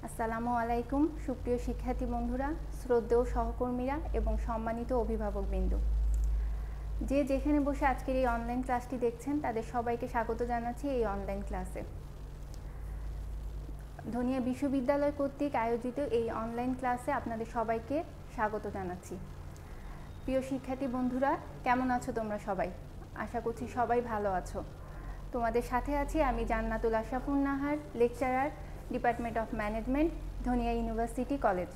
আসসালামু আলাইকুম সুপ্রিয় শিক্ষার্থী বন্ধুরা, শ্রদ্ধেয় সহকর্মীরা এবং সম্মানিত অভিভাবকবৃন্দ, যে যেখানে বসে আজকের এই অনলাইন ক্লাসটি দেখছেন তাদের সবাইকে স্বাগত জানাচ্ছি এই অনলাইন ক্লাসে। ধনিয়া বিশ্ববিদ্যালয় কর্তৃক আয়োজিত এই অনলাইন ক্লাসে আপনাদের সবাইকে স্বাগত জানাচ্ছি। প্রিয় শিক্ষার্থী বন্ধুরা, কেমন আছো তোমরা সবাই? আশা করছি সবাই ভালো আছো। তোমাদের সাথে আছি আমি Jannatul Ashrafun Nahar, lecturer, department of management, Dhaniya university college.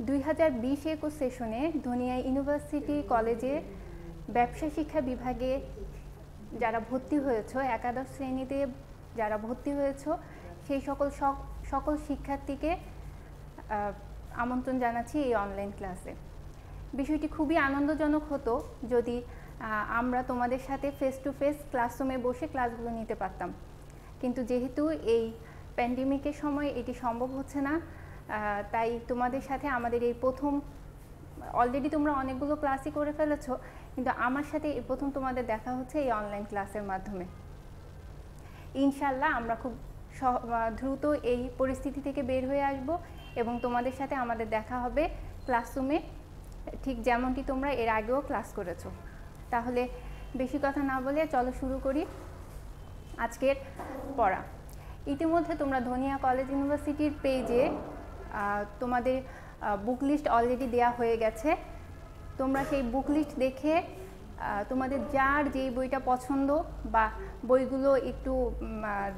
2020-21 সেশনে ধনিয়া ইউনিভার্সিটি কলেজে ব্যবসা শিক্ষা বিভাগে যারা ভর্তি হয়েছ, একাদশ শ্রেণীতে যারা ভর্তি হয়েছ, সেই সকল শিক্ষার্থীকে আমন্ত্রণ জানাচ্ছি এই অনলাইন ক্লাসে। বিষয়টি খুবই আনন্দজনক হতো যদি আমরা তোমাদের সাথে ফেস টু ফেস ক্লাসরুমে বসে ক্লাসগুলো নিতে পারতাম, কিন্তু যেহেতু এই প্যান্ডেমিকের সময় এটি সম্ভব হচ্ছে না, তাই তোমাদের সাথে আমাদের এই প্রথম, অলরেডি তোমরা অনেকগুলো ক্লাসই করে ফেলেছো, কিন্তু আমার সাথে এই প্রথম তোমাদের দেখা হচ্ছে এই অনলাইন ক্লাসের মাধ্যমে। ইনশাল্লাহ আমরা খুব দ্রুত এই পরিস্থিতি থেকে বের হয়ে আসব এবং তোমাদের সাথে আমাদের দেখা হবে ক্লাসরুমে, ঠিক যেমনটি তোমরা এর আগেও ক্লাস করেছো। তাহলে বেশি কথা না বলে চলো শুরু করি আজকের পড়া। ইতিমধ্যে তোমরা ধনিয়া কলেজ ইউনিভার্সিটির পেজে তোমাদের বুক লিস্ট অলরেডি দেওয়া হয়ে গেছে। তোমরা সেই বুক লিস্ট দেখে তোমাদের যার যেই বইটা পছন্দ বা বইগুলো একটু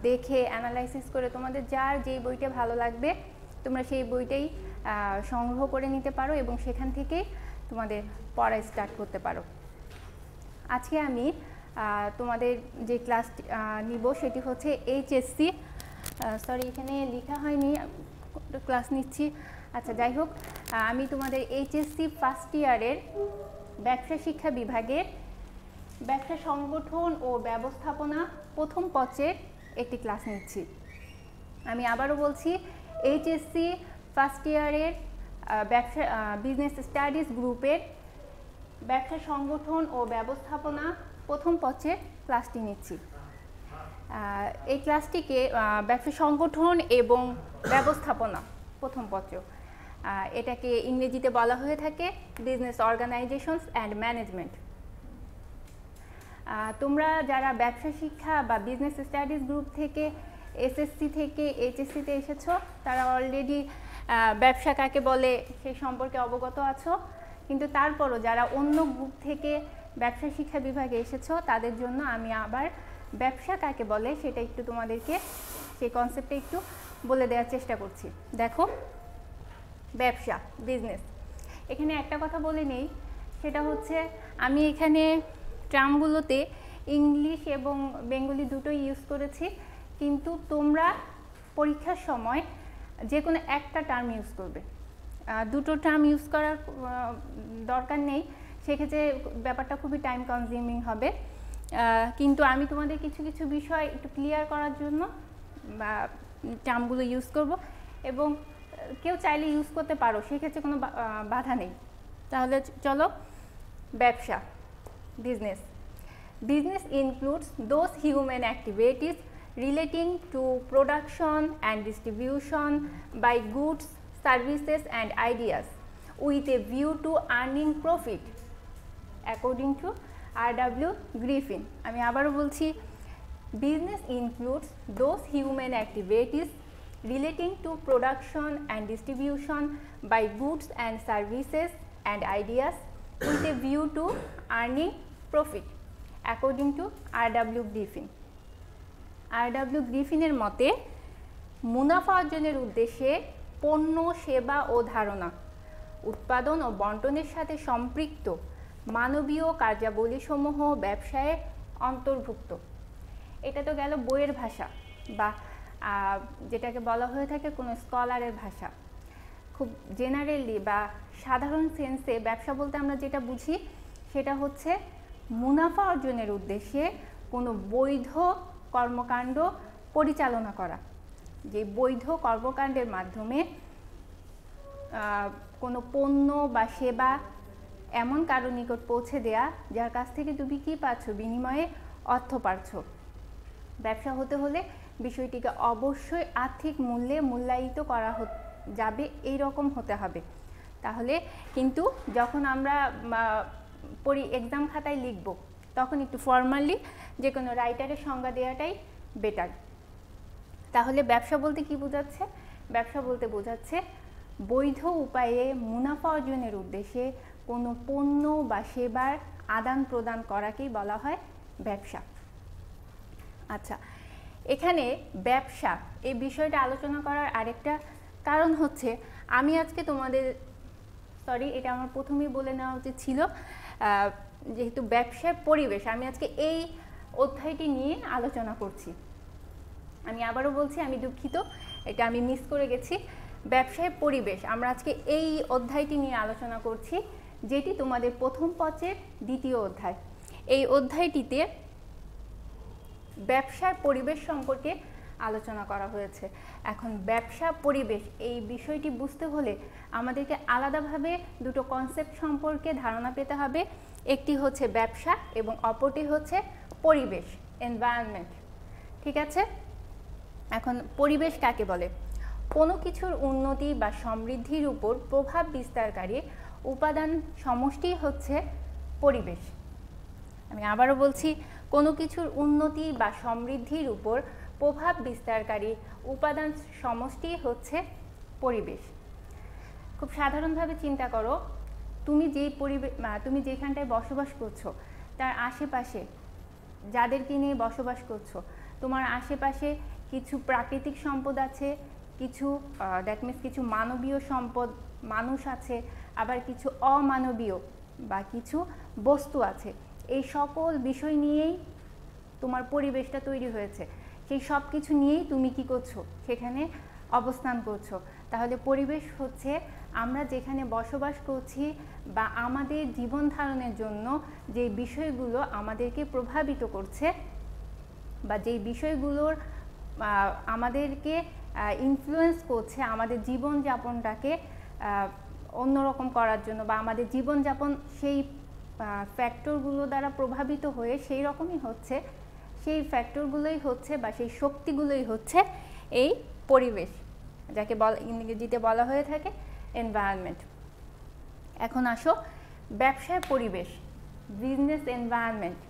দেখে অ্যানালাইসিস করে তোমাদের যার যেই বইটা ভালো লাগবে তোমরা সেই বইটাই সংগ্রহ করে নিতে পারো এবং সেখান থেকেই তোমাদের পড়া স্টার্ট করতে পারো। আজকে আমি তোমাদের যে ক্লাস নিব সেটি হচ্ছে এইচএসসি, সরি এখানে লেখা হয়নি, ক্লাস নিচ্ছি। আচ্ছা যাই হোক, আমি তোমাদের এইচএসসি ফার্স্ট ইয়ারের ব্যবসা শিক্ষা বিভাগের ব্যবসা সংগঠন ও ব্যবস্থাপনা প্রথম পত্রের একটি ক্লাস নিচ্ছি। আমি আবারও বলছি, এইচএসসি ফার্স্ট ইয়ারের ব্যবসা বিজনেস স্টাডিজ গ্রুপের ব্যবসা সংগঠন ও ব্যবস্থাপনা প্রথম পত্রের ক্লাসটি নিচ্ছি। এই ক্লাসটিকে ব্যবসা সংগঠন এবং ব্যবস্থাপনা প্রথম পত্র, এটাকে ইংরেজিতে বলা হয়ে থাকে বিজনেস অর্গানাইজেশনস অ্যান্ড ম্যানেজমেন্ট। তোমরা যারা ব্যবসা শিক্ষা বা বিজনেস স্টাডিজ গ্রুপ থেকে এসএসসি থেকে এইচএসসিতে এসেছো, তারা অলরেডি ব্যবসা কাকে বলে সেই সম্পর্কে অবগত আছো, কিন্তু তারপরও যারা অন্য গ্রুপ থেকে ব্যবসা শিক্ষা বিভাগে এসেছো তাদের জন্য আমি আবার ব্যবসা কাকে বলে সেটা একটু তোমাদেরকে, সেই কনসেপ্টটা একটু বলে দেওয়ার চেষ্টা করছি। দেখো, ব্যবসা বিজনেস, এখানে একটা কথা বলে নেই, সেটা হচ্ছে আমি এখানে টার্মগুলোতে ইংলিশ এবং বেঙ্গলি দুটোই ইউজ করেছি, কিন্তু তোমরা পরীক্ষার সময় যে কোনো একটা টার্ম ইউজ করবে, দুটো টার্ম ইউজ করার দরকার নেই, সেক্ষেত্রে ব্যাপারটা খুবই টাইম কনজিউমিং হবে। কিন্তু আমি তোমাদের কিছু কিছু বিষয় একটু ক্লিয়ার করার জন্য টার্মগুলো ইউজ করব, এবং কেউ চাইলে ইউজ করতে পারো, সেক্ষেত্রে কোনো বাধা নেই। তাহলে চলো, ব্যবসা business. Business includes those human activities relating to production and distribution by goods, services and ideas with a view to earning profit, according to R.W. Griffin. আমি আবারও বলছি, business includes those human activities relating to production and distribution by goods and services and ideas with a view to earning profit, according to R.W. Griffin. R.W. গ্রিফিনের মতে মুনাফা অর্জনের উদ্দেশ্যে পণ্য, সেবা ও ধারণা উৎপাদন ও বন্টনের সাথে সম্পৃক্ত মানবীয় কার্যাবলীসমূহ ব্যবসায়ে অন্তর্ভুক্ত। এটা তো গেল বইয়ের ভাষা বা যেটাকে বলা হয়ে থাকে কোনো স্কলারের ভাষা। খুব জেনারেলি বা সাধারণ সেন্সে ব্যবসা বলতে আমরা যেটা বুঝি সেটা হচ্ছে মুনাফা অর্জনের উদ্দেশ্যে কোনো বৈধ কর্মকাণ্ড পরিচালনা করা, যে বৈধ কর্মকাণ্ডের মাধ্যমে কোনো পণ্য বা সেবা এমন কারো নিকট পৌঁছে দেয়া যার কাছ থেকে তুমি কি পাচ্ছ, বিনিময়ে অর্থ পাচ্ছ। ব্যবসা হতে হলে বিষয়টিকে অবশ্যই আর্থিক মূল্যে মূল্যায়িত করা যাবে, এই রকম হতে হবে। তাহলে কিন্তু যখন আমরা এক্সাম খাতায় লিখব তখন একটু ফর্মালি যে কোনো রাইটারের সংজ্ঞা দেওয়াটাই বেটার। তাহলে ব্যবসা বলতে কি বোঝাচ্ছে? ব্যবসা বলতে বোঝাচ্ছে বৈধ উপায়ে মুনাফা অর্জনের উদ্দেশ্যে কোনো পণ্য বা সেবার আদান প্রদান করাকেই বলা হয় ব্যবসা। আচ্ছা, এখানে ব্যবসা এই বিষয়টা আলোচনা করার আরেকটা কারণ হচ্ছে, আমি আজকে তোমাদের এটা আমার প্রথমেই বলে নেওয়া উচিত ছিল, যেহেতু ব্যবসার পরিবেশ, আমি আজকে এই অধ্যায়টি নিয়ে আলোচনা করছি। আমি আবারও বলছি, আমি দুঃখিত, এটা আমি মিস করে গেছি। ব্যবসায় পরিবেশ আমরা আজকে এই অধ্যায়টি নিয়ে আলোচনা করছি, যেটি তোমাদের প্রথম পত্রের দ্বিতীয় অধ্যায়। এই অধ্যায়টিতে ব্যবসার পরিবেশ সম্পর্কে আলোচনা করা হয়েছে। এখন ব্যবসা পরিবেশ এই বিষয়টি বুঝতে হলে আমাদেরকে আলাদাভাবে দুটো কনসেপ্ট সম্পর্কে ধারণা পেতে হবে। একটি হচ্ছে ব্যবসা এবং অপরটি হচ্ছে পরিবেশ, এনভায়রনমেন্ট। ঠিক আছে? এখন পরিবেশ কাকে বলে? কোনো কিছুর উন্নতি বা সমৃদ্ধির উপর প্রভাব বিস্তারকারী উপাদান সমষ্টি হচ্ছে পরিবেশ। আমি আবারও বলছি, কোনো কিছুর উন্নতি বা সমৃদ্ধির উপর প্রভাব বিস্তারকারী উপাদান সমষ্টি হচ্ছে পরিবেশ। খুব সাধারণভাবে চিন্তা করো, তুমি যেখানটায় বসবাস করছো তার আশেপাশে যাদেরকে নিয়ে বসবাস করছো, তোমার আশেপাশে কিছু প্রাকৃতিক সম্পদ আছে, কিছু দ্যাট মিনস কিছু মানবীয় সম্পদ মানুষ আছে, আবার কিছু অমানবীয় বা কিছু বস্তু আছে। এই সকল বিষয় নিয়েই তোমার পরিবেশটা তৈরি হয়েছে। সেই সব কিছু নিয়েই তুমি কি করছো, সেখানে অবস্থান করছো। তাহলে পরিবেশ হচ্ছে আমরা যেখানে বসবাস করছি বা আমাদের জীবন ধারণের জন্য যে বিষয়গুলো আমাদেরকে প্রভাবিত করছে বা যেই বিষয়গুলোর আমাদেরকে ইনফ্লুয়েন্স করছে আমাদের জীবনযাপনটাকে অন্যরকম করার জন্য, বা আমাদের জীবনযাপন সেই ফ্যাক্টরগুলো দ্বারা প্রভাবিত হয়ে সেই রকমই হচ্ছে, সেই ফ্যাক্টরগুলোই হচ্ছে বা সেই শক্তিগুলোই হচ্ছে এই পরিবেশ, যাকে ইংরেজিতে বলা হয়ে থাকে এনভায়রনমেন্ট। এখন আসো ব্যবসায় পরিবেশ, বিজনেস এনভায়রনমেন্ট,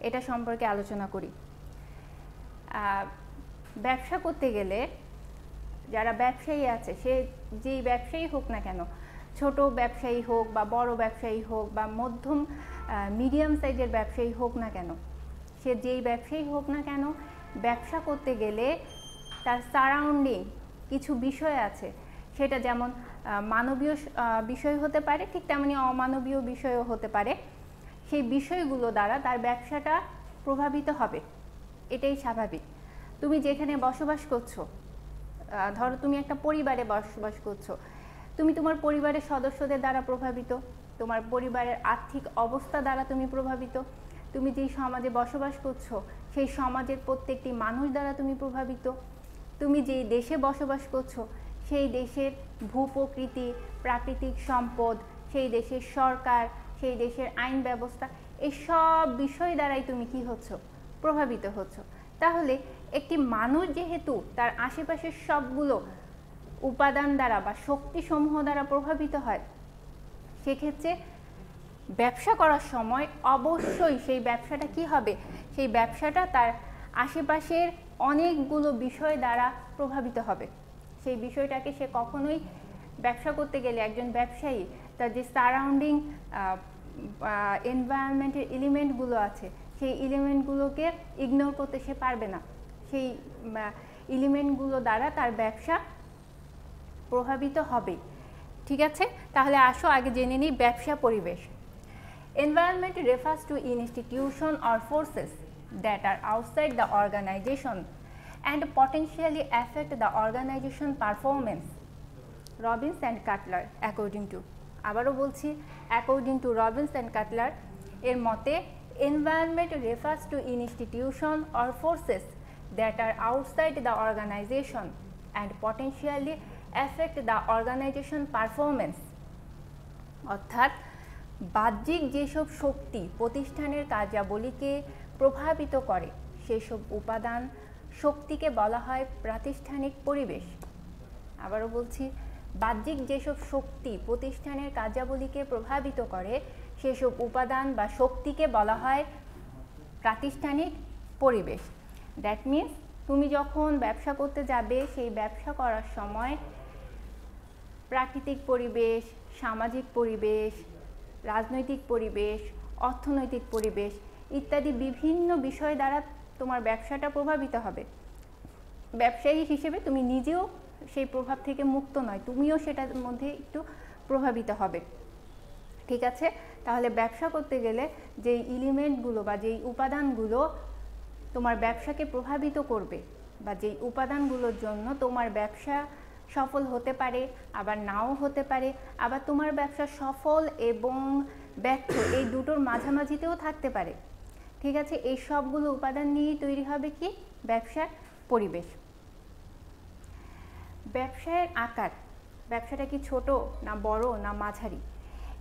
এটা সম্পর্কে আলোচনা করি। ব্যবসা করতে গেলে যারা ব্যবসায়ী আছে, সে যেই ব্যবসায়ী হোক না কেন, ছোট ব্যবসায়ী হোক বা বড় ব্যবসায়ী হোক বা মধ্যম মিডিয়াম সাইজের ব্যবসায়ী হোক না কেন, সে যেই ব্যবসায়ী হোক না কেন, ব্যবসা করতে গেলে তার সারাউন্ডিং কিছু বিষয় আছে, সেটা যেমন মানবীয় বিষয় হতে পারে, ঠিক তেমনি অমানবীয় বিষয়ও হতে পারে। সেই বিষয়গুলো দ্বারা তার ব্যবসাটা প্রভাবিত হবে, এটাই স্বাভাবিক। তুমি যেখানে বসবাস করছো, ধরো তুমি একটা পরিবারে বসবাস করছো, তুমি তোমার পরিবারের সদস্যদের দ্বারা প্রভাবিত, তোমার পরিবারের আর্থিক অবস্থা দ্বারা তুমি প্রভাবিত, তুমি যেই সমাজে বসবাস করছো সেই সমাজের প্রত্যেকটি মানুষ দ্বারা তুমি প্রভাবিত, তুমি যেই দেশে বসবাস করছো সেই দেশের ভূপ্রকৃতি, প্রাকৃতিক সম্পদ, সেই দেশের সরকার, সেই দেশের আইন ব্যবস্থা, এই সব বিষয় দ্বারাই তুমি কি হচ্ছ, প্রভাবিত হচ্ছ। তাহলে একটি মানুষ যেহেতু তার আশেপাশের সবগুলো উপাদান দ্বারা বা শক্তিসমূহ দ্বারা প্রভাবিত হয়, সেক্ষেত্রে ব্যবসা করার সময় অবশ্যই সেই ব্যবসাটা কি হবে, সেই ব্যবসাটা তার আশেপাশের অনেকগুলো বিষয় দ্বারা প্রভাবিত হবে। সেই বিষয়টাকে সে কখনোই ব্যবসা করতে গেলে একজন ব্যবসায়ী তার যে সারাউন্ডিং এনভায়রনমেন্টের এলিমেন্টগুলো আছে, সেই এলিমেন্টগুলোকে ইগনোর করতে সে পারবে না। সেই এলিমেন্টগুলো দ্বারা তার ব্যবসা প্রভাবিত হবে। ঠিক আছে, তাহলে আসো আগে জেনে নিই ব্যবসা পরিবেশ। Environment refers to institution or forces that are outside the organization and potentially affect the organization performance. Robbins and Cutler, according to, আবারও বলছি, according to Robbins and Cutler এর মতে environment refers to institution or forces that are outside the organization and potentially affect the organization performance. অর্থাৎ বাহ্যিক যেসব শক্তি প্রতিষ্ঠানের কার্যাবলীকে প্রভাবিত করে সেসব উপাদান শক্তিকে বলা হয় প্রাতিষ্ঠানিক পরিবেশ। আবারও বলছি, বাহ্যিক যেসব শক্তি প্রতিষ্ঠানের কার্যাবলীকে প্রভাবিত করে সেসব উপাদান বা শক্তিকে বলা হয় প্রাতিষ্ঠানিক পরিবেশ। দ্যাট মিনস তুমি যখন ব্যবসা করতে যাবে, সেই ব্যবসা করার সময় প্রাকৃতিক পরিবেশ, সামাজিক পরিবেশ, রাজনৈতিক পরিবেশ, অর্থনৈতিক পরিবেশ ইত্যাদি বিভিন্ন বিষয় দ্বারা তোমার ব্যবসাটা প্রভাবিত হবে। ব্যবসায়ী হিসেবে তুমি নিজেও সেই প্রভাব থেকে মুক্ত নয়, তুমিও সেটার মধ্যে একটু প্রভাবিত হবে। ঠিক আছে, তাহলে ব্যবসা করতে গেলে যেই এলিমেন্টগুলো বা যেই উপাদানগুলো তোমার ব্যবসাকে প্রভাবিত করবে বা যেই উপাদানগুলোর জন্য তোমার ব্যবসা সফল হতে পারে, আবার নাও হতে পারে, আবার তোমার ব্যবসা সফল এবং ব্যর্থ এই দুটোর মাঝামাঝিতেও থাকতে পারে। ঠিক আছে, এই সবগুলো উপাদান নিয়েই তৈরি হবে কি ব্যবসার পরিবেশ। ব্যবসায়ের আকার, ব্যবসাটা কি ছোট না বড় না মাঝারি,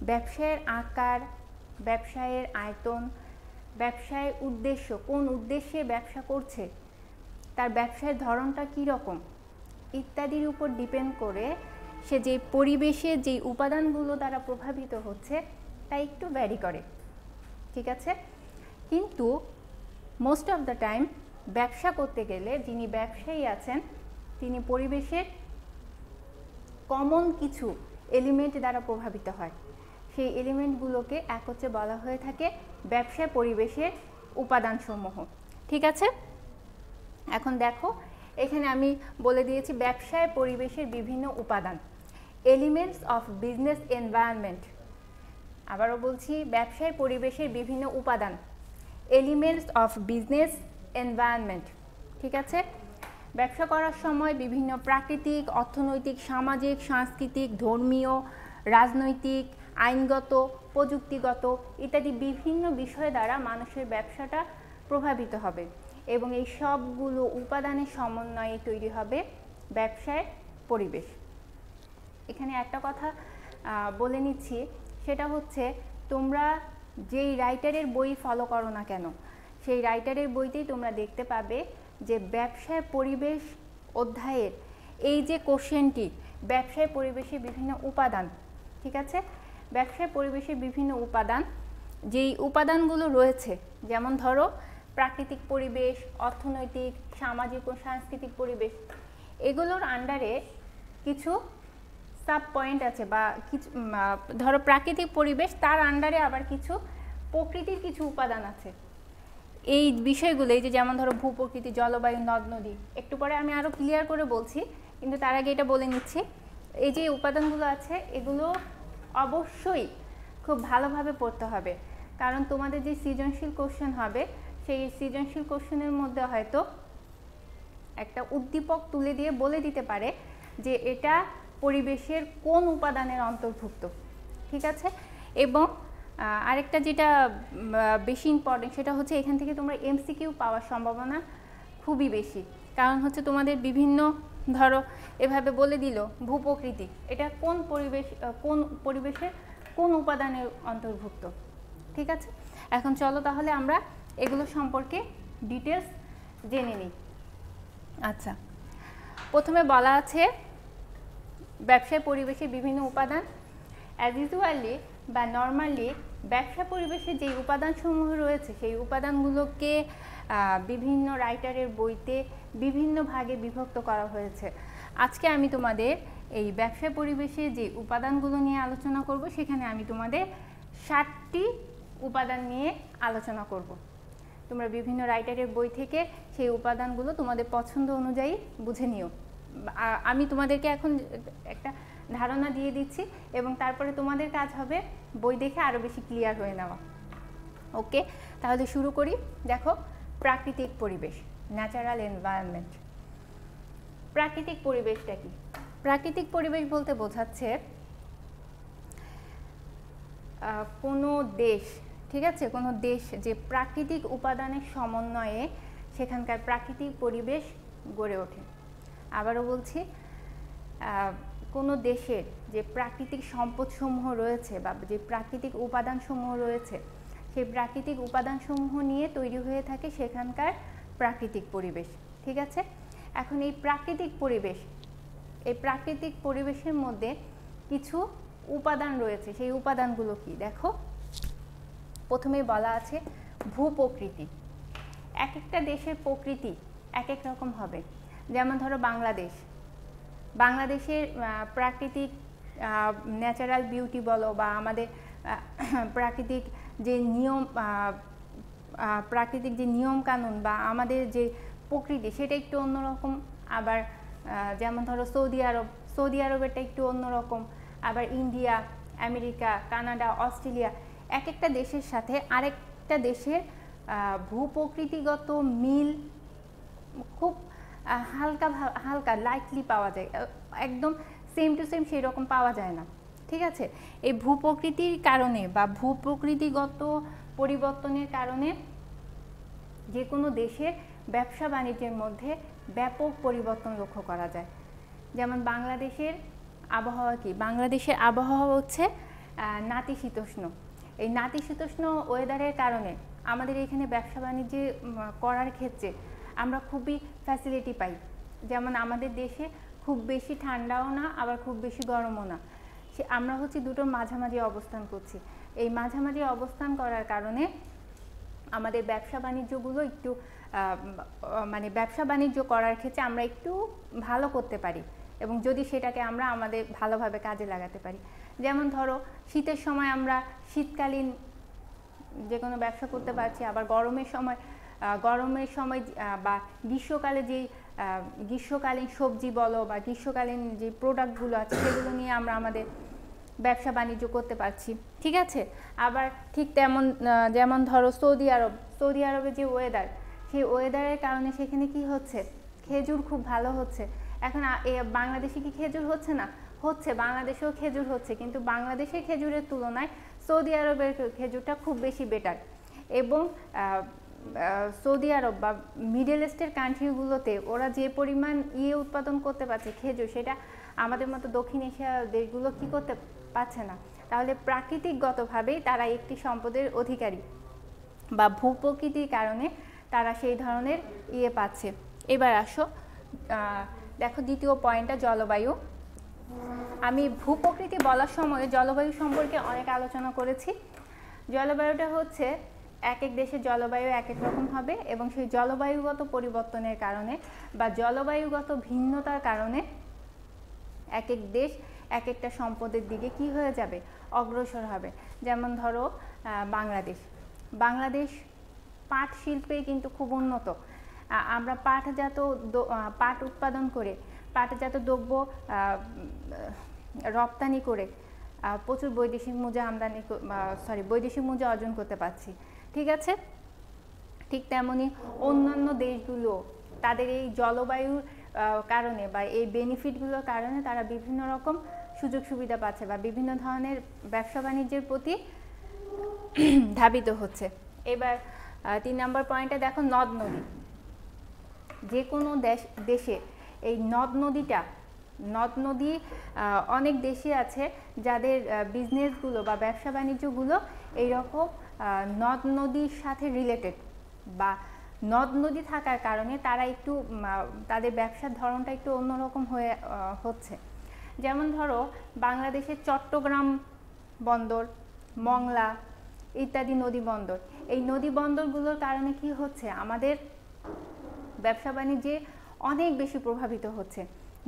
ব্যবসায়ের আকার, ব্যবসায়ের আয়তন, ব্যবসায়ের উদ্দেশ্য, কোন উদ্দেশ্যে ব্যবসা করছে, তার ব্যবসায়ের ধরনটা কী রকম ইত্যাদির উপর ডিপেন্ড করে সে যে পরিবেশে যেই উপাদানগুলো দ্বারা প্রভাবিত হচ্ছে তা একটু ভ্যারি করে। ঠিক আছে, কিন্তু মোস্ট অফ দ্য টাইম ব্যবসা করতে গেলে যিনি ব্যবসায়ী আছেন তিনি পরিবেশের কমন কিছু এলিমেন্ট দ্বারা প্রভাবিত হয়। সেই এলিমেন্টগুলোকে একত্রে বলা হয়ে থাকে ব্যবসায় পরিবেশের উপাদানসমূহ। ঠিক আছে, এখন দেখো এখানে আমি বলে দিয়েছি ব্যবসায় পরিবেশের বিভিন্ন উপাদান, এলিমেন্টস অফ বিজনেস এনভায়রনমেন্ট। আবারও বলছি, ব্যবসায় পরিবেশের বিভিন্ন উপাদান, এলিমেন্টস অফ বিজনেস এনভায়রনমেন্ট। ঠিক আছে, ব্যবসা করার সময় বিভিন্ন প্রাকৃতিক, অর্থনৈতিক, সামাজিক, সাংস্কৃতিক, ধর্মীয়, রাজনৈতিক, আইনগত, প্রযুক্তিগত ইত্যাদি বিভিন্ন বিষয় দ্বারা মানুষের ব্যবসাটা প্রভাবিত হবে এবং এই সবগুলো উপাদানের সমন্বয়ে তৈরি হবে ব্যবসায় পরিবেশ। এখানে একটা কথা বলে নিচ্ছি, সেটা হচ্ছে তোমরা যেই রাইটারের বই ফলো করো না কেন, সেই রাইটারের বইতেই তোমরা দেখতে পাবে যে ব্যবসায় পরিবেশ অধ্যায়ের এই যে কোশ্চেনটি, ব্যবসায় পরিবেশের বিভিন্ন উপাদান। ঠিক আছে, ব্যবসায় পরিবেশের বিভিন্ন উপাদান, যেই উপাদানগুলো রয়েছে, যেমন ধরো প্রাকৃতিক পরিবেশ, অর্থনৈতিক, সামাজিক ও সাংস্কৃতিক পরিবেশ, এগুলোর আন্ডারে কিছু সাব পয়েন্ট আছে বা কিছু ধরো প্রাকৃতিক পরিবেশ, তার আন্ডারে আবার কিছু প্রকৃতির কিছু উপাদান আছে। এই বিষয়গুলো এই যে যেমন ধরো ভূপ্রকৃতি, জলবায়ু, নদ নদী, একটু পরে আমি আরও ক্লিয়ার করে বলছি, কিন্তু তার আগে এটা বলে নিচ্ছি, এই যে উপাদানগুলো আছে এগুলো অবশ্যই খুব ভালোভাবে পড়তে হবে, কারণ তোমাদের যে সৃজনশীল কোশ্চেন হবে সেই সৃজনশীল কোশ্চেনের মধ্যে হয়তো একটা উদ্দীপক তুলে দিয়ে বলে দিতে পারে যে এটা পরিবেশের কোন উপাদানের অন্তর্ভুক্ত। ঠিক আছে, এবং আরেকটা যেটা বেশি ইম্পর্টেন্ট সেটা হচ্ছে এখান থেকে তোমরা এমসিকিউ পাওয়ার সম্ভাবনা খুবই বেশি, কারণ হচ্ছে তোমাদের বিভিন্ন ধরো এভাবে বলে দিল ভূপ্রকৃতি, এটা কোন পরিবেশের কোন উপাদানের অন্তর্ভুক্ত। ঠিক আছে, এখন চলো তাহলে আমরা এগুলো সম্পর্কে ডিটেলস জেনে নিই। আচ্ছা, প্রথমে বলা আছে ব্যবসায় পরিবেশের বিভিন্ন উপাদান। অ্যাজ ইউজুয়ালি বা নর্মালি ব্যবসা পরিবেশে যেই উপাদানসমূহ রয়েছে সেই উপাদানগুলোকে বিভিন্ন রাইটারের বইতে বিভিন্ন ভাগে বিভক্ত করা হয়েছে। আজকে আমি তোমাদের এই ব্যবসা পরিবেশে যে উপাদানগুলো নিয়ে আলোচনা করব, সেখানে আমি তোমাদের 7টি উপাদান নিয়ে আলোচনা করব। তোমরা বিভিন্ন রাইটারের বই থেকে সেই উপাদানগুলো তোমাদের পছন্দ অনুযায়ী বুঝে নিও। আমি তোমাদেরকে এখন একটা ধারণা দিয়ে দিচ্ছি এবং তারপরে তোমাদের কাজ হবে বই দেখে আরও বেশি ক্লিয়ার হয়ে নেওয়া। ওকে, তাহলে শুরু করি। দেখো, প্রাকৃতিক পরিবেশ, ন্যাচারাল এনভায়রনমেন্ট। প্রাকৃতিক পরিবেশটা কি? প্রাকৃতিক পরিবেশ বলতে বোঝাচ্ছে কোনো দেশ, ঠিক আছে, কোনো দেশ যে প্রাকৃতিক উপাদানের সমন্বয়ে সেখানকার প্রাকৃতিক পরিবেশ গড়ে ওঠে। আবারও বলছি, কোনো দেশের যে প্রাকৃতিক সম্পদসমূহ রয়েছে বা যে প্রাকৃতিক উপাদানসমূহ রয়েছে, সেই প্রাকৃতিক উপাদানসমূহ নিয়ে তৈরি হয়ে থাকে সেখানকার প্রাকৃতিক পরিবেশ। ঠিক আছে, এখন এই প্রাকৃতিক পরিবেশের মধ্যে কিছু উপাদান রয়েছে। সেই উপাদানগুলো কি দেখো, প্রথমেই বলা আছে ভূপ্রকৃতি। এক একটা দেশের প্রকৃতি এক এক রকম হবে। যেমন ধরো বাংলাদেশের প্রাকৃতিক ন্যাচারাল বিউটি বলো বা আমাদের প্রাকৃতিক যে নিয়ম কানুন বা আমাদের যে প্রকৃতি সেটা একটু অন্যরকম। আবার যেমন ধরো সৌদি আরবেরটা একটু অন্যরকম, আবার ইন্ডিয়া, আমেরিকা, কানাডা, অস্ট্রেলিয়া, এক একটা দেশের সাথে আরেকটা দেশের ভূপ্রকৃতিগত মিল খুব হালকা লাইটলি পাওয়া যায়, একদম সেম টু সেম সেই রকম পাওয়া যায় না। ঠিক আছে, এই ভূপ্রকৃতির কারণে বা ভূপ্রকৃতিগত পরিবর্তনের কারণে যে কোনো দেশের ব্যবসা বাণিজ্যের মধ্যে ব্যাপক পরিবর্তন লক্ষ্য করা যায়। যেমন বাংলাদেশের আবহাওয়া কি, বাংলাদেশের আবহাওয়া হচ্ছে নাতিশীতোষ্ণ। এই নাতিশীতোষ্ণ ওয়েদারের কারণে আমাদের এখানে ব্যবসা বাণিজ্য করার ক্ষেত্রে আমরা খুবই ফ্যাসিলিটি পাই। যেমন আমাদের দেশে খুব বেশি ঠান্ডাও না, আবার খুব বেশি গরমও না, আমরা হচ্ছে দুটোর মাঝামাঝি অবস্থান করছি। এই মাঝামাঝি অবস্থান করার কারণে আমাদের ব্যবসা বাণিজ্যগুলো একটু মানে ব্যবসা বাণিজ্য করার ক্ষেত্রে আমরা একটু ভালো করতে পারি, এবং যদি সেটাকে আমরা আমাদের ভালোভাবে কাজে লাগাতে পারি। যেমন ধরো শীতের সময় আমরা শীতকালীন যে কোনো ব্যবসা করতে পারছি, আবার গরমের সময় বা গ্রীষ্মকালে যেই গ্রীষ্মকালীন সবজি বলো বা গ্রীষ্মকালীন যে প্রোডাক্টগুলো আছে সেগুলো নিয়ে আমরা আমাদের ব্যবসা বাণিজ্য করতে পারছি। ঠিক আছে, আবার ঠিক যেমন ধরো সৌদি আরবের যে ওয়েদার, সেই ওয়েদারের কারণে সেখানে কি হচ্ছে, খেজুর খুব ভালো হচ্ছে। এখন বাংলাদেশে কি খেজুর হচ্ছে না? হচ্ছে, বাংলাদেশেও খেজুর হচ্ছে, কিন্তু বাংলাদেশের খেজুরের তুলনায় সৌদি আরবের খেজুরটা খুব বেশি বেটার। এবং সৌদি আরব বা মিডল ইস্টের কান্ট্রিগুলোতে ওরা যে পরিমাণ উৎপাদন করতে পারছে খেজুর, সেটা আমাদের মতো দক্ষিণ এশিয়া দেশগুলো কি করতে পারছে না। তাহলে প্রাকৃতিকগতভাবেই তারা একটি সম্পদের অধিকারী বা ভূপ্রকৃতির কারণে তারা সেই ধরনের পাচ্ছে। এবার আসো দেখো দ্বিতীয় পয়েন্টটা জলবায়ু। আমি ভূপ্রকৃতি বলার সময় জলবায়ু সম্পর্কে অনেক আলোচনা করেছি। জলবায়ুটা হচ্ছে এক এক দেশের জলবায়ু এক এক রকম হবে, এবং সেই জলবায়ুগত পরিবর্তনের কারণে বা জলবায়ুগত ভিন্নতার কারণে এক এক দেশ এক একটা সম্পদের দিকে কি হয়ে যাবে, অগ্রসর হবে। যেমন ধরো বাংলাদেশ পাট শিল্পে কিন্তু খুব উন্নত। আমরা পাট উৎপাদন করে পাটজাত দ্রব্য রপ্তানি করে প্রচুর বৈদেশিক মুদ্রা অর্জন করতে পারছি। ঠিক আছে, ঠিক তেমনি অন্যান্য দেশগুলো তাদের এই জলবায়ুর কারণে বা এই বেনিফিটগুলোর কারণে তারা বিভিন্ন রকম সুযোগ সুবিধা পাচ্ছে বা বিভিন্ন ধরনের ব্যবসা বাণিজ্যের প্রতি ধাবিত হচ্ছে। এবার 3 নম্বর পয়েন্টে দেখো নদ নদী। যে কোনো দেশে এই নদ নদী অনেক দেশে আছে যাদের বিজনেসগুলো বা ব্যবসা বাণিজ্যগুলো এইরকম নদ নদীর সাথে রিলেটেড, বা নদ নদী থাকার কারণে তারা একটু তাদের ব্যবসার ধরনটা একটু অন্যরকম হচ্ছে। যেমন ধরো বাংলাদেশের চট্টগ্রাম বন্দর, মংলা ইত্যাদি নদী বন্দর, এই নদী বন্দরগুলোর কারণে কি হচ্ছে, আমাদের ব্যবসা বাণিজ্যে অনেক বেশি প্রভাবিত হচ্ছে।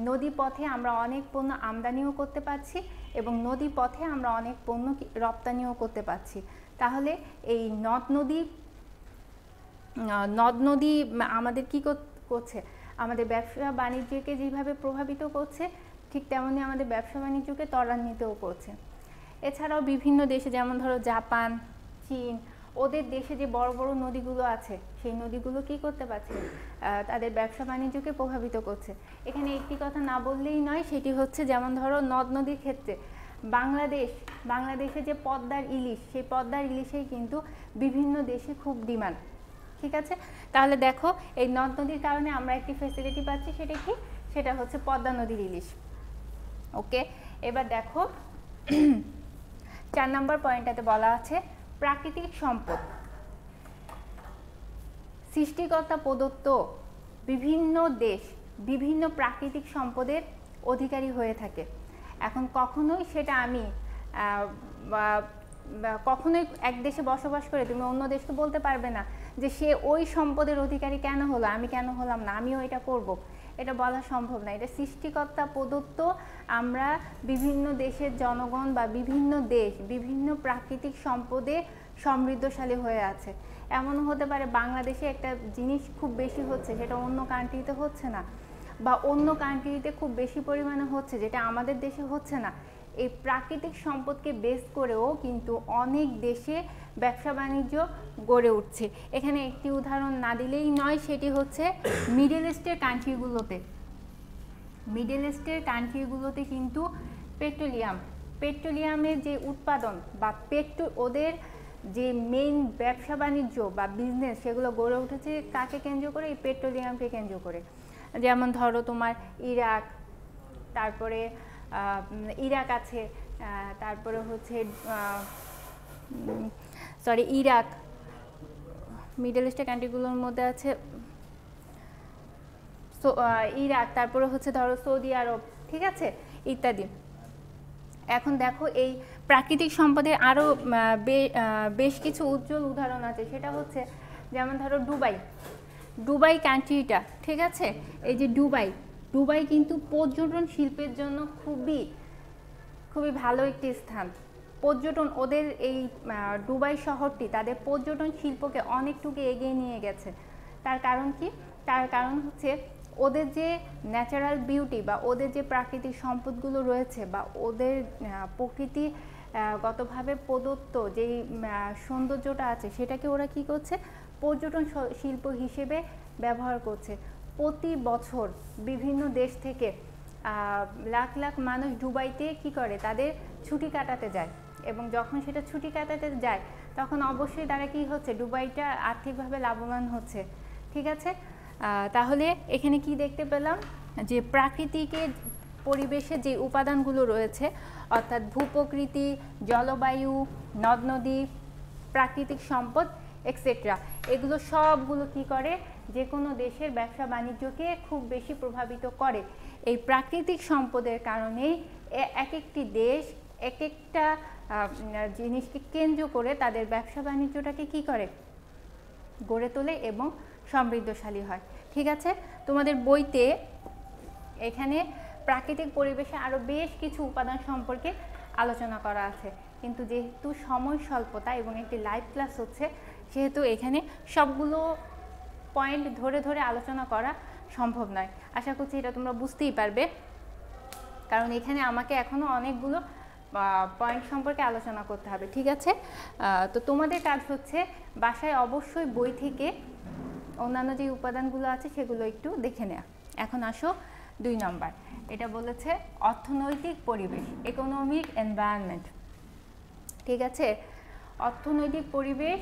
নদী পথে আমরা অনেক পণ্য আমদানিও করতে পারছি এবং নদী পথে আমরা অনেক পণ্য রপ্তানিও করতে পারছি। তাহলে এই নদ নদী আমাদের কি করছে, আমাদের ব্যবসা বাণিজ্যকে যেভাবে প্রভাবিত করছে ঠিক তেমনি আমাদের ব্যবসা বাণিজ্যকে ত্বরান্বিতও করছে। এছাড়াও বিভিন্ন দেশে যেমন ধরো জাপান, চীন, ওদের দেশে যে বড় বড় নদীগুলো আছে সেই নদীগুলো কি করতে পারছে, তাদের ব্যবসা বাণিজ্যকে প্রভাবিত করছে। এখানে একটি কথা না বললেই নয়, সেটি হচ্ছে যেমন ধরো নদ নদীর ক্ষেত্রে বাংলাদেশে যে পদ্মার ইলিশ, সেই পদ্মার ইলিশেই কিন্তু বিভিন্ন দেশে খুব ডিমান্ড। ঠিক আছে, তাহলে দেখো এই নদ নদীর কারণে আমরা একটি ফ্যাসিলিটি পাচ্ছি, সেটা কি, সেটা হচ্ছে পদ্মা নদীর ইলিশ। ওকে, এবার দেখো 4 নম্বর পয়েন্টটাতে বলা আছে প্রাকৃতিক সম্পদ সৃষ্টিকর্তা প্রদত্ত বিভিন্ন দেশ বিভিন্ন প্রাকৃতিক সম্পদের অধিকারী হয়ে থাকে। এখন কখনোই সেটা আমি কখনোই এক দেশে বসবাস করে তুমি অন্য দেশকে বলতে পারবে না যে সে ওই সম্পদের অধিকারী কেন হলো, আমি কেন হলাম না, আমিও এটা করব, এটা বলা সম্ভব না। এটা সৃষ্টিকর্তা প্রদত্ত। আমরা বিভিন্ন দেশের জনগণ বা বিভিন্ন দেশ বিভিন্ন প্রাকৃতিক সম্পদে সমৃদ্ধশালী হয়ে আছে। এমনও হতে পারে বাংলাদেশে একটা জিনিস খুব বেশি হচ্ছে সেটা অন্য কান্ট্রিতে হচ্ছে না, বা অন্য কান্ট্রিতে খুব বেশি পরিমাণে হচ্ছে যেটা আমাদের দেশে হচ্ছে না। এই প্রাকৃতিক সম্পদকে বেস করেও কিন্তু অনেক দেশে ব্যবসা বাণিজ্য গড়ে উঠছে। এখানে একটি উদাহরণ না দিলেই নয়, সেটি হচ্ছে মিডল ইস্টের কান্ট্রিগুলোতে। মিডল ইস্টের কান্ট্রিগুলোতে কিন্তু পেট্রোলিয়ামের যে উৎপাদন বা ওদের যে মেইন ব্যবসা বাণিজ্য বা বিজনেস সেগুলো গড়ে উঠেছে কাকে কেন্দ্র করে? এই পেট্রোলিয়ামকে কেন্দ্র করে। যেমন ধরো তোমার ইরাক, তারপরে ইরাক আছে, তারপরে হচ্ছে ইরাক, মিডল ইস্টের কান্ট্রিগুলোর মধ্যে আছে ইরাক, তারপরে হচ্ছে ধরো সৌদি আরব, ঠিক আছে, ইত্যাদি। এখন দেখো এই প্রাকৃতিক সম্পদের আরও বেশ কিছু উজ্জ্বল উদাহরণ আছে। সেটা হচ্ছে যেমন ধরো দুবাই কান্ট্রিটা, ঠিক আছে, এই যে দুবাই কিন্তু পর্যটন শিল্পের জন্য খুবই ভালো একটি স্থান। পর্যটন ওদের এই দুবাই শহরটি তাদের পর্যটন শিল্পকে অনেকটুকু এগিয়ে নিয়ে গেছে। তার কারণ কি? তার কারণ হচ্ছে ওদের যে ন্যাচারাল বিউটি বা ওদের যে প্রাকৃতিক সম্পদগুলো রয়েছে বা ওদের প্রকৃতিগতভাবে প্রদত্ত যেই সৌন্দর্যটা আছে সেটাকে ওরা কি করছে? পর্যটন শিল্প হিসেবে ব্যবহার করছে। প্রতি বছর বিভিন্ন দেশ থেকে লাখ লাখ মানুষ দুবাইতে কি করে? তাদের ছুটি কাটাতে যায়, এবং যখন সেটা ছুটি কাটাতে যায় তখন অবশ্যই তারা কি হচ্ছে? দুবাইটা আর্থিকভাবে লাভবান হচ্ছে, ঠিক আছে। তাহলে এখানে কি দেখতে পেলাম? যে প্রাকৃতিকের পরিবেশে যে উপাদানগুলো রয়েছে অর্থাৎ ভূপ্রকৃতি, জলবায়ু, নদ নদী, প্রাকৃতিক সম্পদ এক্সেট্রা, এগুলো সবগুলো কি করে? যে কোনো দেশের ব্যবসা বাণিজ্যকে খুব বেশি প্রভাবিত করে। এই প্রাকৃতিক সম্পদের কারণেই এক একটি দেশ এক একটা জিনিসকে কেন্দ্র করে তাদের ব্যবসা বাণিজ্যটাকে কি করে? গড়ে তোলে এবং সমৃদ্ধশালী হয়, ঠিক আছে। তোমাদের বইতে এখানে প্রাকৃতিক পরিবেশে আরও বেশ কিছু উপাদান সম্পর্কে আলোচনা করা আছে, কিন্তু যেহেতু সময় স্বল্পতা এবং একটি লাইভ ক্লাস হচ্ছে সেহেতু এখানে সবগুলো পয়েন্ট ধরে ধরে আলোচনা করা সম্ভব নয়। আশা করছি এটা তোমরা বুঝতেই পারবে, কারণ এখানে আমাকে এখনও অনেকগুলো পয়েন্ট সম্পর্কে আলোচনা করতে হবে, ঠিক আছে। তো তোমাদের কাজ হচ্ছে বাসায় অবশ্যই বই থেকে অন্যান্য যে উপাদানগুলো আছে সেগুলো একটু দেখে নেওয়া। এখন আসো 2 নম্বর, এটা বলেছে অর্থনৈতিক পরিবেশ, ইকোনমিক এনভায়রনমেন্ট, ঠিক আছে। অর্থনৈতিক পরিবেশ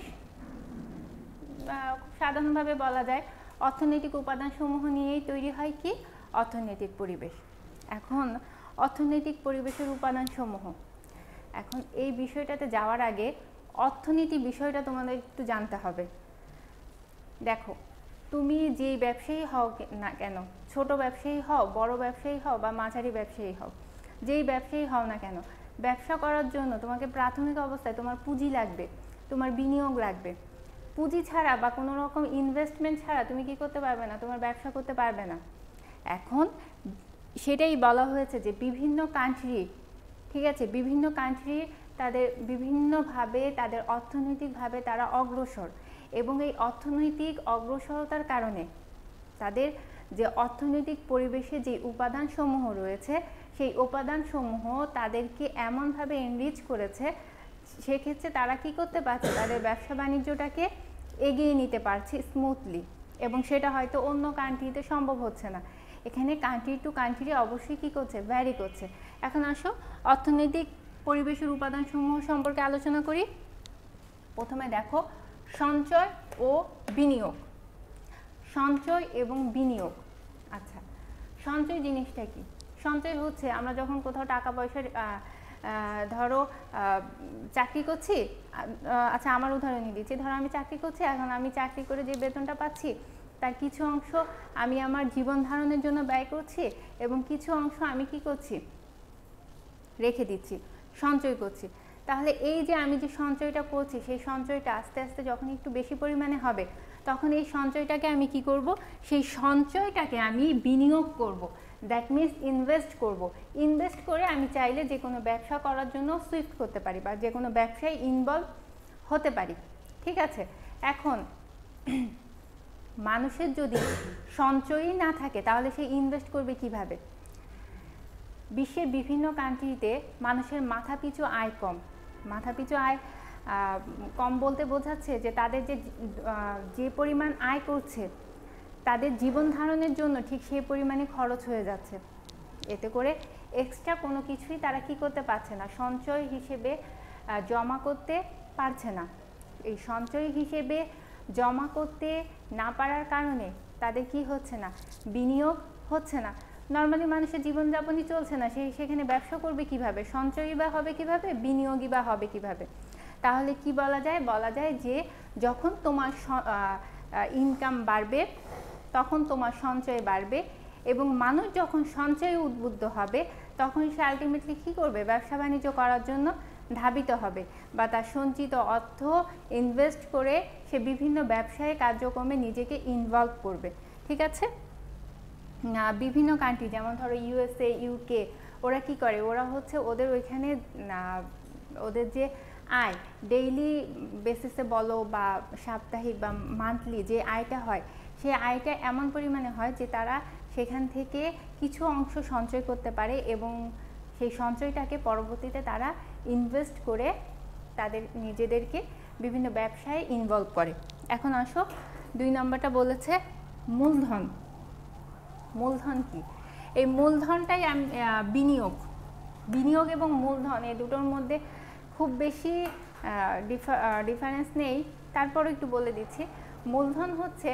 সাধারণভাবে বলা যায় অর্থনৈতিক উপাদানসমূহ নিয়েই তৈরি হয় কি? অর্থনৈতিক পরিবেশ। এখন অর্থনৈতিক পরিবেশের উপাদানসমূহ, এখন এই বিষয়টাতে যাওয়ার আগে অর্থনীতি বিষয়টা তোমাদের একটু জানতে হবে। দেখো, তুমি যেই ব্যবসায়ী হও না কেন, ছোট ব্যবসায়ী হও, বড় ব্যবসায়ী হও বা মাঝারি ব্যবসায়ী হও, যেই ব্যবসায়ী হও না কেন, ব্যবসা করার জন্য তোমাকে প্রাথমিক অবস্থায় তোমার পুঁজি লাগবে, তোমার বিনিয়োগ লাগবে। পুঁজি ছাড়া বা কোনো রকম ইনভেস্টমেন্ট ছাড়া তুমি কি করতে পারবে না? তোমার ব্যবসা করতে পারবে না। এখন সেটাই বলা হয়েছে যে বিভিন্ন কান্ট্রি, ঠিক আছে, বিভিন্ন কান্ট্রি তাদের বিভিন্নভাবে তাদের অর্থনৈতিকভাবে তারা অগ্রসর, এবং এই অর্থনৈতিক অগ্রসরতার কারণে তাদের যে অর্থনৈতিক পরিবেশে যে উপাদানসমূহ রয়েছে সেই উপাদানসমূহ তাদেরকে এমনভাবে এনরিচ করেছে, সেক্ষেত্রে তারা কি করতে পারছে? তাদের ব্যবসা বাণিজ্যটাকে এগিয়ে নিতে পারছে স্মুথলি, এবং সেটা হয়তো অন্য কান্ট্রিতে সম্ভব হচ্ছে না। এখানে কান্ট্রি টু কান্ট্রি অবশ্যই কি করছে? ভ্যারি করছে। এখন আসো অর্থনৈতিক পরিবেশের উপাদানসমূহ সম্পর্কে আলোচনা করি। প্রথমে দেখো সঞ্চয় ও বিনিয়োগ। সঞ্চয় এবং বিনিয়োগ, আচ্ছা, সঞ্চয় জিনিসটা কি? সঞ্চয় হচ্ছে আমরা যখন কোথাও টাকা পয়সার ধরো চাকরি করছি, আচ্ছা আমার উদাহরণই দিচ্ছি, ধরো আমি চাকরি করছি, এখন আমি চাকরি করে যে বেতনটা পাচ্ছি তার কিছু অংশ আমি আমার জীবন ধারণের জন্য ব্যয় করছি এবং কিছু অংশ আমি কি করছি, রেখে দিচ্ছি, সঞ্চয় করছি। তাহলে এই যে আমি যে সঞ্চয়টা করছি সেই সঞ্চয়টা আস্তে আস্তে যখন একটু বেশি পরিমাণে হবে তখন এই সঞ্চয়টাকে আমি কি করব, সেই সঞ্চয়টাকে আমি বিনিয়োগ করব, দ্যাট মিনস ইনভেস্ট করব। ইনভেস্ট করে আমি চাইলে যে কোনো ব্যবসা করার জন্য সুইফট করতে পারি বা যে কোনো ব্যবসায় ইনভলভ হতে পারি। ঠিক আছে, এখন মানুষের যদি সঞ্চয়ই না থাকে তাহলে সে ইনভেস্ট করবে কিভাবে? বিশ্বের বিভিন্ন কান্ট্রিতে মানুষের মাথাপিছু আয় কম। মাথাপিছু আয় কম বলতে বোঝাচ্ছে যে তাদের যে পরিমাণ আয় করছে তাদের জীবন ধারণের জন্য ঠিক সেই পরিমাণে খরচ হয়ে যাচ্ছে। এতে করে এক্সট্রা কোনো কিছুই তারা কি করতে পারছে না, সঞ্চয় হিসেবে জমা করতে পারছে না। এই সঞ্চয় হিসেবে জমা করতে না পারার কারণে তাদের কি হচ্ছে না, বিনিয়োগ হচ্ছে না। নর্মালি মানুষের জীবনযাপনই চলছে না, সেখানে ব্যবসা করবে কিভাবে, সঞ্চয়ই বা হবে কিভাবে, বিনিয়োগই বা হবে কিভাবে? তাহলে কি বলা যায়? বলা যায় যে যখন তোমার ইনকাম বাড়বে তখন তোমার সঞ্চয় বাড়বে এবং মানুষ যখন সঞ্চয়ে উদ্বুদ্ধ হবে তখন সে আলটিমেটলি কী করবে, ব্যবসা বাণিজ্য করার জন্য ধাবিত হবে বা তার সঞ্চিত অর্থ ইনভেস্ট করে সে বিভিন্ন ব্যবসায়িক কার্যক্রমে নিজেকে ইনভলভ করবে। ঠিক আছে, বিভিন্ন কান্ট্রি যেমন ধরো ইউএসএ, ইউকে, ওরা কি করে, ওরা হচ্ছে ওদের ওইখানে ওদের যে আয় ডেইলি বেসিসে বলো বা সাপ্তাহিক বা মান্থলি যে আয়টা হয় সেই আয়টা এমন পরিমাণে হয় যে তারা সেখান থেকে কিছু অংশ সঞ্চয় করতে পারে এবং সেই সঞ্চয়টাকে পরবর্তীতে তারা ইনভেস্ট করে তাদের নিজেদেরকে বিভিন্ন ব্যবসায় ইনভলভ করে। এখন আসো 2 নম্বরটা বলেছে মূলধন। মূলধন কি? এই মূলধনটাই বিনিয়োগ এবং মূলধন এই দুটোর মধ্যে খুব বেশি ডিফারেন্স নেই, তারপর একটু বলে দিচ্ছি। মূলধন হচ্ছে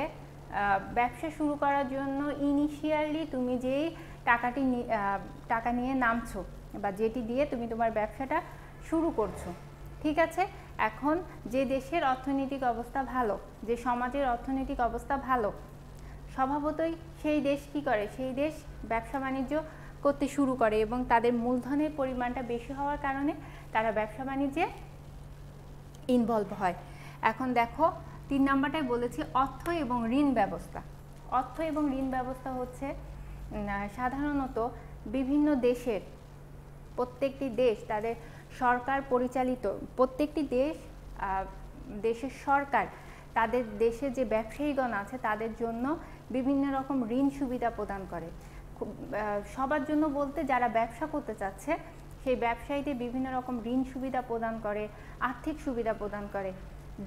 ব্যবসা শুরু করার জন্য ইনিশিয়ালি তুমি যেই টাকা নিয়ে নামছো বা যেটি দিয়ে তুমি তোমার ব্যবসাটা শুরু করছো। ঠিক আছে, এখন যে দেশের অর্থনৈতিক অবস্থা ভালো, যে সমাজের অর্থনৈতিক অবস্থা ভালো, স্বভাবতই সেই দেশ কি করে, সেই দেশ ব্যবসা বাণিজ্য করতে শুরু করে এবং তাদের মূলধনের পরিমাণটা বেশি হওয়ার কারণে তারা ব্যবসা বাণিজ্যে ইনভলভ হয়। এখন দেখো 3 নম্বরটাই বলেছি অর্থ এবং ঋণ ব্যবস্থা। অর্থ এবং ঋণ ব্যবস্থা হচ্ছে সাধারণত বিভিন্ন দেশের প্রত্যেকটি দেশ তাদের সরকার পরিচালিত, প্রত্যেকটি দেশের সরকার তাদের দেশে যে ব্যবসায়ীগণ আছে তাদের জন্য বিভিন্ন রকম ঋণ সুবিধা প্রদান করে। সবার জন্য বলতে যারা ব্যবসা করতে চাচ্ছে সেই ব্যবসায়ীদের বিভিন্ন রকম ঋণ সুবিধা প্রদান করে, আর্থিক সুবিধা প্রদান করে।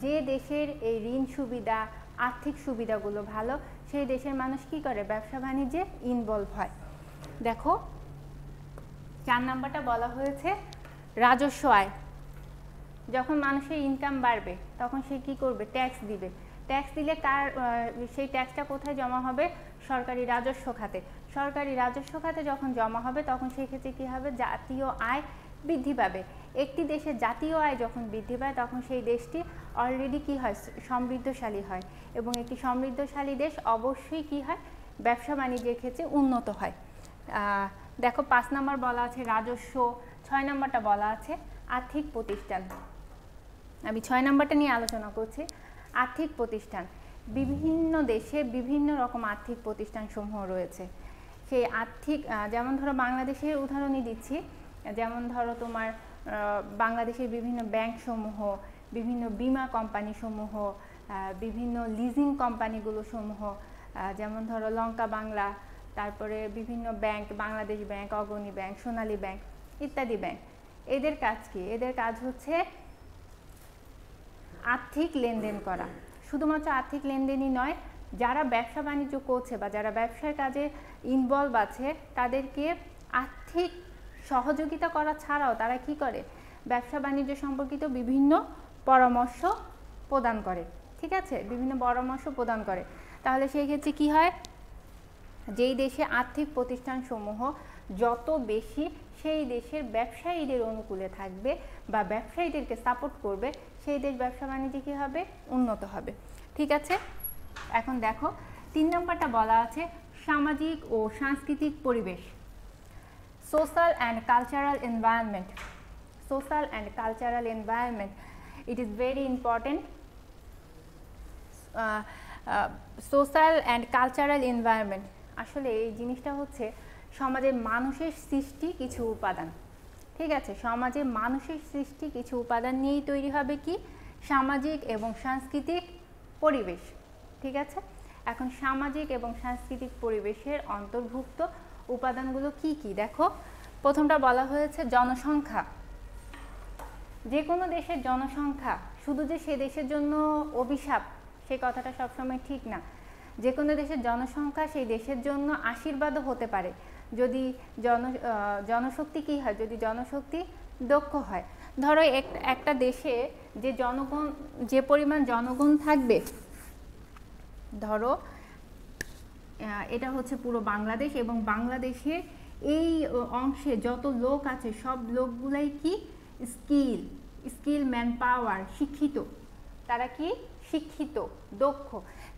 যে দেশের এই ঋণ সুবিধা, আর্থিক সুবিধাগুলো ভালো সেই দেশের মানুষ কি করে, ব্যবসা বাণিজ্যে ইনভলভ হয়। দেখো 4 নম্বরটা বলা হয়েছে রাজস্ব আয়। যখন মানুষের ইনকাম বাড়বে তখন সে কি করবে, ট্যাক্স দিবে। ট্যাক্স দিলে সেই ট্যাক্সটা কোথায় জমা হবে, সরকারি রাজস্ব খাতে। সরকারি রাজস্ব খাতে যখন জমা হবে তখন সেই ক্ষেত্রে কী হবে, জাতীয় আয় বৃদ্ধি পাবে। একটি দেশের জাতীয় আয় যখন বৃদ্ধি পায় তখন সেই দেশটি অলরেডি কি হয়, সমৃদ্ধশালী হয় এবং একটি সমৃদ্ধশালী দেশ অবশ্যই কি হয়, ব্যবসা বাণিজ্যের ক্ষেত্রে উন্নত হয়। দেখো 5 নম্বর বলা আছে রাজস্ব, 6 নম্বরটা বলা আছে আর্থিক প্রতিষ্ঠান। আমি 6 নম্বরটা নিয়ে আলোচনা করছি। আর্থিক প্রতিষ্ঠান, বিভিন্ন দেশে বিভিন্ন রকম আর্থিক প্রতিষ্ঠান সমূহ রয়েছে। সেই যেমন ধরো বাংলাদেশের উদাহরণই দিচ্ছি, যেমন ধরো তোমার বাংলাদেশের বিভিন্ন ব্যাংক সমূহ, বিভিন্ন বীমা কোম্পানি সমূহ, বিভিন্ন লিজিং কোম্পানিগুলো সমূহ, যেমন ধরো লঙ্কা বাংলা, তারপরে বিভিন্ন ব্যাংক, বাংলাদেশ ব্যাংক, অগ্রণী ব্যাংক, সোনালী ব্যাংক ইত্যাদি ব্যাংক। এদের কাজ কি? এদের কাজ হচ্ছে আর্থিক লেনদেন করা। শুধুমাত্র আর্থিক লেনদেনই নয়, যারা ব্যবসা বাণিজ্য করছে বা যারা ব্যবসার কাজে ইনভলভ আছে তাদেরকে আর্থিক সহযোগিতা করা ছাড়াও তারা কি করে, ব্যবসা বাণিজ্য সম্পর্কিত বিভিন্ন পরামর্শ প্রদান করে। ঠিক আছে, বিভিন্ন পরামর্শ প্রদান করে। তাহলে সেই ক্ষেত্রে কী হয়, যেই দেশে আর্থিক প্রতিষ্ঠানসমূহ যত বেশি সেই দেশের ব্যবসায়ীদের অনুকূলে থাকবে বা ব্যবসায়ীদেরকে সাপোর্ট করবে, সেই দেশ ব্যবসা বাণিজ্যে কী হবে, উন্নত হবে। ঠিক আছে, এখন দেখো 3 নম্বরটা বলা আছে সামাজিক ও সাংস্কৃতিক পরিবেশ, social and cultural environment. Social and cultural environment, it is very important. Social and cultural environment, আসলে এই জিনিসটা হচ্ছে সমাজের মানুষের সৃষ্টি কিছু উপাদান। ঠিক আছে, সমাজে মানুষের সৃষ্টি কিছু উপাদান নিয়েই তৈরি হবে কি, সামাজিক এবং সাংস্কৃতিক পরিবেশ। ঠিক আছে, এখন সামাজিক এবং সাংস্কৃতিক পরিবেশের অন্তর্ভুক্ত উপাদানগুলো কি কি দেখো। প্রথমটা বলা হয়েছে জনসংখ্যা। যে কোনো দেশের জনসংখ্যা শুধু যে সে দেশের জন্য অভিশাপ, সে কথাটা সবসময় ঠিক না। যে কোনো দেশের জনসংখ্যা সেই দেশের জন্য আশীর্বাদও হতে পারে যদি জনশক্তি কী হয়, যদি জনশক্তি দক্ষ হয়। ধরো একটা দেশে যে জনগণ, যে পরিমাণ জনগণ থাকবে, ধরো এটা হচ্ছে পুরো বাংলাদেশ, এবং বাংলাদেশের এই অংশে যত লোক আছে সব লোকগুলাই কি স্কিল ম্যান পাওয়ার, শিক্ষিত, তারা কি শিক্ষিত, দক্ষ।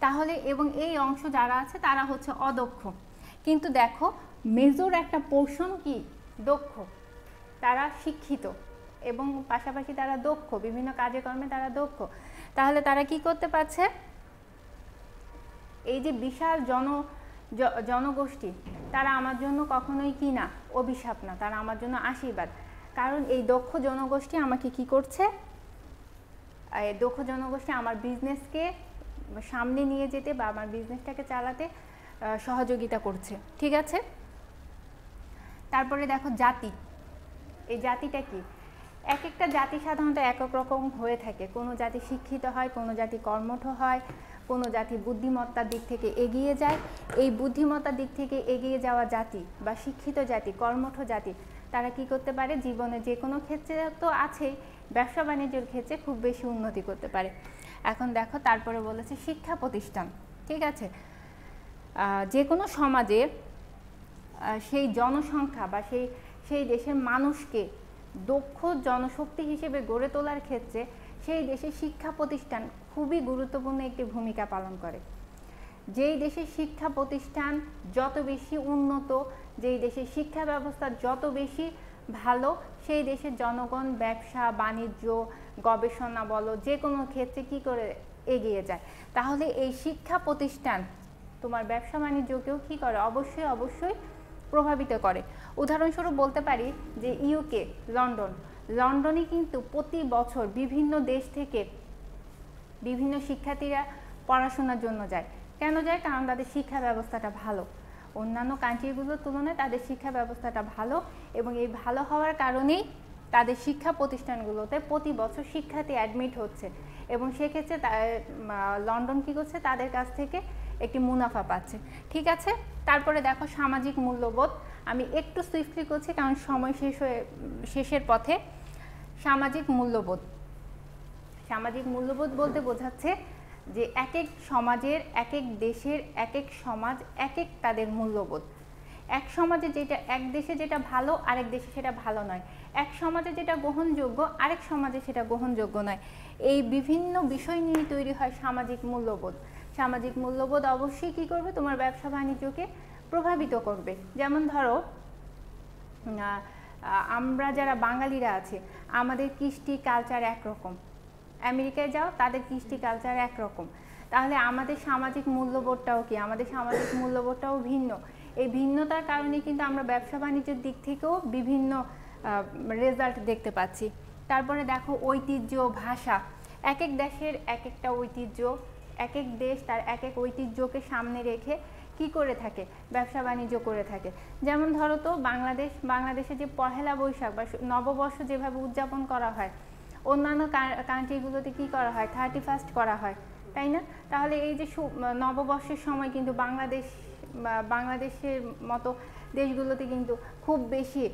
তাহলে এবং এই অংশ যারা আছে তারা হচ্ছে অদক্ষ, কিন্তু দেখো মেজর একটা পোর্শন কি দক্ষ, তারা শিক্ষিত এবং পাশাপাশি তারা দক্ষ, বিভিন্ন কাজে কর্মে তারা দক্ষ। তাহলে তারা কি করতে পারছে, এই যে বিশাল জনগোষ্ঠী, তারা আমার জন্য কখনোই কি না অভিশাপ না, তারা আমার জন্য আশীর্বাদ। কারণ এই দক্ষ জনগোষ্ঠী আমাকে কি করছে, দক্ষ জনগোষ্ঠী আমার বিজনেসকে সামনে নিয়ে যেতে বা আমার বিজনেসটাকে চালাতে সহযোগিতা করছে। ঠিক আছে, তারপরে দেখো জাতি। এই জাতিটা কি, এক একটা জাতি সাধারণত এক এক রকম হয়ে থাকে। কোনো জাতি শিক্ষিত হয়, কোনো জাতি কর্মঠ হয়, কোনো জাতি বুদ্ধিমত্তার দিক থেকে এগিয়ে যায়। এই বুদ্ধিমত্তার দিক থেকে এগিয়ে যাওয়া জাতি বা শিক্ষিত জাতি, কর্মঠ জাতি, তারা কি করতে পারে, জীবনে যে কোনো ক্ষেত্রে তো আছেই, ব্যবসা বাণিজ্যের ক্ষেত্রে খুব বেশি উন্নতি করতে পারে। এখন দেখো তারপরে বলেছে শিক্ষা প্রতিষ্ঠান। ঠিক আছে, যে কোনো সমাজে সেই জনসংখ্যা বা সেই দেশের মানুষকে দক্ষ জনশক্তি হিসেবে গড়ে তোলার ক্ষেত্রে সেই দেশের শিক্ষা প্রতিষ্ঠান খুবই গুরুত্বপূর্ণ একটি ভূমিকা পালন করে। যেই দেশের শিক্ষা প্রতিষ্ঠান যত বেশি উন্নত, যেই দেশের শিক্ষা ব্যবস্থা যত বেশি ভালো, সেই দেশের জনগণ ব্যবসা বাণিজ্য গবেষণা বলো যে কোনো ক্ষেত্রে কি করে এগিয়ে যায়। তাহলে এই শিক্ষা প্রতিষ্ঠান তোমার ব্যবসা বাণিজ্যকেও কি করে, অবশ্যই প্রভাবিত করে। উদাহরণস্বরূপ বলতে পারি যে ইউকে, লন্ডনে কিন্তু প্রতি বছর বিভিন্ন দেশ থেকে বিভিন্ন শিক্ষার্থীরা পড়াশোনার জন্য যায়। কেন যায়, কারণ তাদের শিক্ষা ব্যবস্থাটা ভালো, অন্যান্য কান্ট্রিগুলোর তুলনায় তাদের শিক্ষা ব্যবস্থাটা ভালো, এবং এই ভালো হওয়ার কারণেই তাদের শিক্ষা প্রতিষ্ঠানগুলোতে প্রতি বছর শিক্ষার্থী অ্যাডমিট হচ্ছে, এবং সেক্ষেত্রে লন্ডন কী করছে, তাদের কাছ থেকে একটি মুনাফা পাচ্ছে। ঠিক আছে, তারপরে দেখো সামাজিক মূল্যবোধ। আমি একটু সুইফটলি করছি কারণ সময় শেষের পথে। সামাজিক মূল্যবোধ বলতে বোঝাচ্ছে যে এক এক সমাজের, এক এক দেশের, এক এক সমাজ এক এক তাদের মূল্যবোধ। এক সমাজে যেটা, এক দেশে যেটা ভালো আরেক দেশে সেটা ভালো নয়, এক সমাজে যেটা গ্রহণযোগ্য আরেক সমাজে সেটা গ্রহণযোগ্য নয়। এই বিভিন্ন বিষয় নিয়ে তৈরি হয় সামাজিক মূল্যবোধ। সামাজিক মূল্যবোধ অবশ্যই কী করবে, তোমার ব্যবসা বাণিজ্যকে প্রভাবিত করবে। যেমন ধরো আমরা যারা বাঙালিরা আছে, আমাদের কৃষ্টি কালচার একরকম, আমেরিকায় যাও তাদের কৃষ্টি কালচার একরকম, তাহলে আমাদের সামাজিক মূল্যবোধটাও কি, আমাদের সামাজিক মূল্যবোধটাও ভিন্ন। এই ভিন্নতার কারণে কিন্তু আমরা ব্যবসা বাণিজ্যের দিক থেকেও বিভিন্ন রেজাল্ট দেখতে পাচ্ছি। তারপরে দেখো ঐতিহ্য, ভাষা। এক এক দেশের এক একটা ঐতিহ্য, এক এক দেশ তার এক এক ঐতিহ্যকে সামনে রেখে কি করে থাকে, ব্যবসা বাণিজ্য করে থাকে। যেমন ধরো তো বাংলাদেশে যে পহেলা বৈশাখ বা নববর্ষ যেভাবে উদযাপন করা হয়, অন্যান্য কান্ট্রিগুলোতে কি করা হয়, 31st করা হয়, তাই না? তাহলে এই যে নববর্ষের সময় কিন্তু বাংলাদেশের মতো দেশগুলোতে কিন্তু খুব বেশি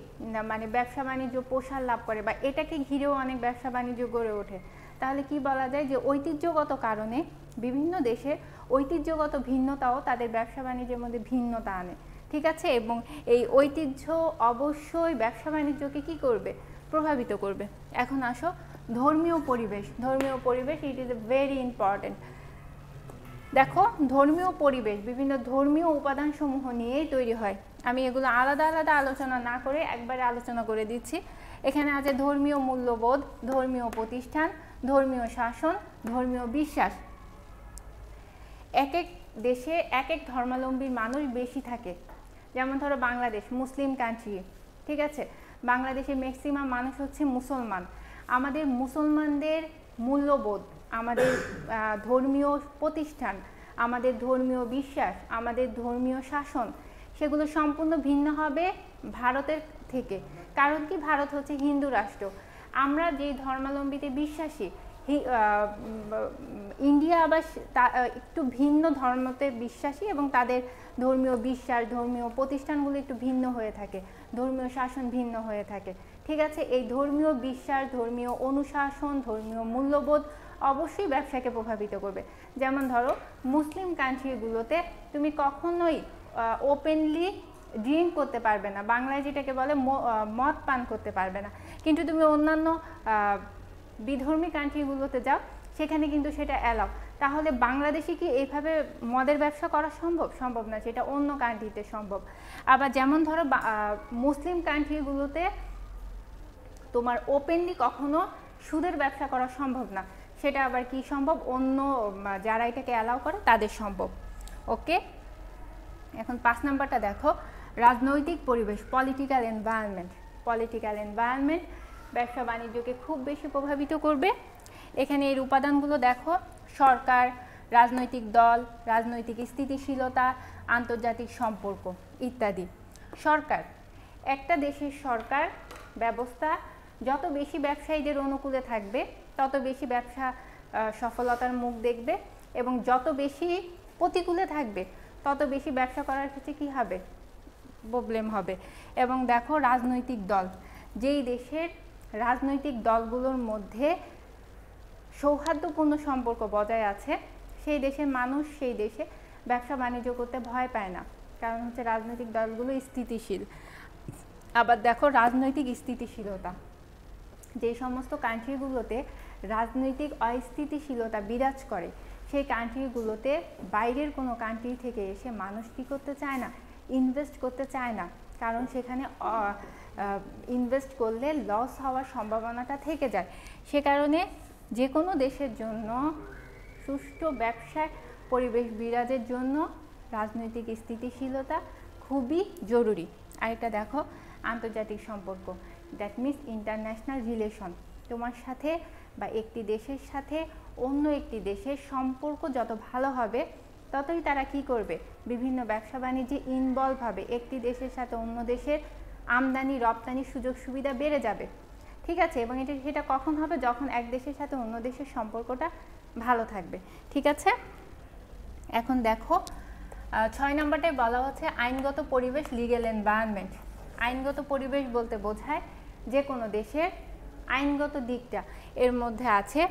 মানে ব্যবসা বাণিজ্য প্রসার লাভ করে, বা এটাকে ঘিরেও অনেক ব্যবসা বাণিজ্য গড়ে ওঠে। তাহলে কি বলা যায় যে ঐতিহ্যগত কারণে বিভিন্ন দেশের ঐতিহ্যগত ভিন্নতাও তাদের ব্যবসা বাণিজ্যের মধ্যে ভিন্নতা আনে। ঠিক আছে। এবং এই ঐতিহ্য অবশ্যই ব্যবসা বাণিজ্যকে কী করবে, প্রভাবিত করবে। এখন আসো ধর্মীয় পরিবেশ। ধর্মীয় পরিবেশ it is a very important. দেখো ধর্মীয় পরিবেশ বিভিন্ন ধর্মীয় উপাদানসমূহ নিয়েই তৈরি হয়। আমি এগুলো আলাদা আলাদা আলোচনা না করে একবারে আলোচনা করে দিচ্ছি। এখানে আছে ধর্মীয় মূল্যবোধ, ধর্মীয় প্রতিষ্ঠান, ধর্মীয় শাসন, ধর্মীয় বিশ্বাস। এক এক দেশে এক এক ধর্মাবলম্বীর মানুষ বেশি থাকে। যেমন ধরো বাংলাদেশ মুসলিম কান্ট্রি, ঠিক আছে, বাংলাদেশে ম্যাক্সিমাম মানুষ হচ্ছে মুসলমান। আমাদের মুসলমানদের মূল্যবোধ, আমাদের ধর্মীয় প্রতিষ্ঠান, আমাদের ধর্মীয় বিশ্বাস, আমাদের ধর্মীয় শাসন সেগুলো সম্পূর্ণ ভিন্ন হবে ভারতের থেকে। কারণ কি, ভারত হচ্ছে হিন্দু রাষ্ট্র। আমরা যে ধর্মাবলম্বীতে বিশ্বাসী, ইন্ডিয়া আবার একটু ভিন্ন ধর্মতে বিশ্বাসী এবং তাদের ধর্মীয় বিশ্বাস, ধর্মীয় প্রতিষ্ঠানগুলো একটু ভিন্ন হয়ে থাকে, ধর্মীয় শাসন ভিন্ন হয়ে থাকে, ঠিক আছে। এই ধর্মীয় বিশ্বাস, ধর্মীয় অনুশাসন, ধর্মীয় মূল্যবোধ অবশ্যই ব্যবসাকে প্রভাবিত করবে। যেমন ধরো মুসলিম কান্ট্রিগুলোতে তুমি কখনোই ওপেনলি ড্রিঙ্ক করতে পারবে না, বাংলায় যেটাকে বলে মদ পান করতে পারবে না। কিন্তু তুমি অন্যান্য বিধর্মী কান্ট্রিগুলোতে যাও, সেখানে কিন্তু সেটা অ্যালাউ। তাহলে বাংলাদেশে কি এইভাবে মদের ব্যবসা করা সম্ভব? সম্ভব না, সেটা অন্য কান্ট্রিতে সম্ভব। আবার যেমন ধরো মুসলিম কান্ট্রিগুলোতে তোমার ওপেনলি কখনো সুদের ব্যবসা করা সম্ভব না, সেটা আবার কি সম্ভব, অন্য যারা এটাকে অ্যালাউ করে তাদের সম্ভব। ওকে, এখন 5 নাম্বারটা দেখো, রাজনৈতিক পরিবেশ, পলিটিক্যাল এনভায়রনমেন্ট। পলিটিক্যাল এনভায়রনমেন্ট ব্যবসা বাণিজ্যকে খুব বেশি প্রভাবিত করবে। এখানে এর উপাদানগুলো দেখো, সরকার, রাজনৈতিক দল, রাজনৈতিক স্থিতিশীলতা, আন্তর্জাতিক সম্পর্ক ইত্যাদি। সরকার, একটা দেশের সরকার ব্যবস্থা যত বেশি ব্যবসায়ীদের অনুকূলে থাকবে তত বেশি ব্যবসা সফলতার মুখ দেখবে, এবং যত বেশি প্রতিকূলে থাকবে তত বেশি ব্যবসা করার ক্ষেত্রে কী হবে, প্রবলেম হবে। এবং দেখো রাজনৈতিক দল, যেই দেশের রাজনৈতিক দলগুলোর মধ্যে সৌহার্দ্যপূর্ণ সম্পর্ক বজায় আছে সেই দেশের মানুষ সেই দেশে ব্যবসা বাণিজ্য করতে ভয় পায় না, কারণ হচ্ছে রাজনৈতিক দলগুলো স্থিতিশীল। আবার দেখো রাজনৈতিক স্থিতিশীলতা, যে সমস্ত কান্ট্রিগুলোতে রাজনৈতিক অস্থিতিশীলতা বিরাজ করে সেই কান্ট্রিগুলোতে বাইরের কোনো কান্ট্রি থেকে এসে মানুষ কী করতে চায় না, ইনভেস্ট করতে চায় না, কারণ সেখানে ইনভেস্ট করলে লস হওয়ার সম্ভাবনাটা থেকে যায়। সে কারণে যে কোনো দেশের জন্য সুষ্ঠু ব্যবসায় পরিবেশ বিরাজের জন্য রাজনৈতিক স্থিতিশীলতা খুবই জরুরি। আরেকটা দেখো আন্তর্জাতিক সম্পর্ক, দ্যাট মিনস ইন্টারন্যাশনাল রিলেশন। তোমার সাথে বা একটি দেশের সাথে অন্য একটি দেশের সম্পর্ক যত ভালো হবে ততই তারা কি করবে, বিভিন্ন ব্যবসা বাণিজ্যে ইনভলভ হবে, একটি দেশের সাথে অন্য দেশের আমদানি রপ্তানির সুযোগ সুবিধা বেড়ে যাবে, ঠিক আছে। এবং সেটা কখন হবে, যখন এক দেশের সাথে অন্য দেশের সম্পর্কটা ভালো থাকবে, ঠিক আছে। এখন দেখো 6 নম্বরটায় বলা হচ্ছে আইনগত পরিবেশ, লিগ্যাল এনভায়রনমেন্ট। আইনগত পরিবেশ বলতে বোঝায় যে কোনো দেশের আইনগত দিকটা, এর মধ্যে আছে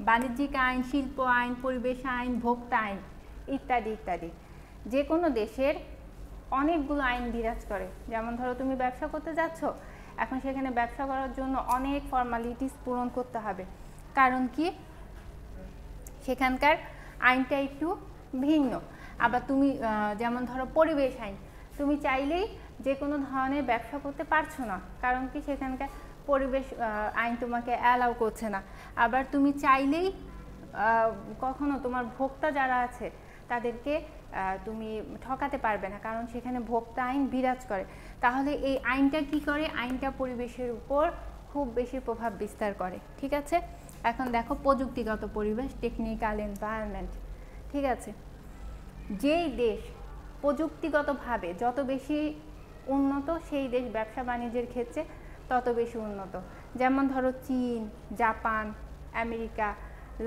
বাণিজ্যিক আইন, শিল্প আইন, পরিবেশ আইন, ভোক্তা আইন ইত্যাদি ইত্যাদি। যে কোনো দেশের অনেকগুলো আইন বিরাজ করে। যেমন ধরো তুমি ব্যবসা করতে যাচ্ছ, এখন সেখানে ব্যবসা করার জন্য অনেক ফর্মালিটিস পূরণ করতে হবে, কারণ কি সেখানকার আইনটা একটু ভিন্ন। আবার তুমি যেমন ধরো পরিবেশ আইন, তুমি চাইলেই যে কোনো ধরনের ব্যবসা করতে পারছো না, কারণ কি সেখানকার পরিবেশ আইন তোমাকে অ্যালাউ করছে না। আবার তুমি চাইলেই কখনো তোমার ভোক্তা যারা আছে তাদেরকে তুমি ঠকাতে পারবে না, কারণ সেখানে ভোক্তা আইন বিরাজ করে। তাহলে এই আইনটা কি করে, আইনটা পরিবেশের উপর খুব বেশি প্রভাব বিস্তার করে, ঠিক আছে। এখন দেখো প্রযুক্তিগত পরিবেশ, টেকনিক্যাল এনভায়রনমেন্ট, ঠিক আছে। যেই দেশ প্রযুক্তিগতভাবে যত বেশি উন্নত সেই দেশ ব্যবসা বাণিজ্যের ক্ষেত্রে তত বেশি উন্নত। যেমন ধরো চীন, জাপান, আমেরিকা,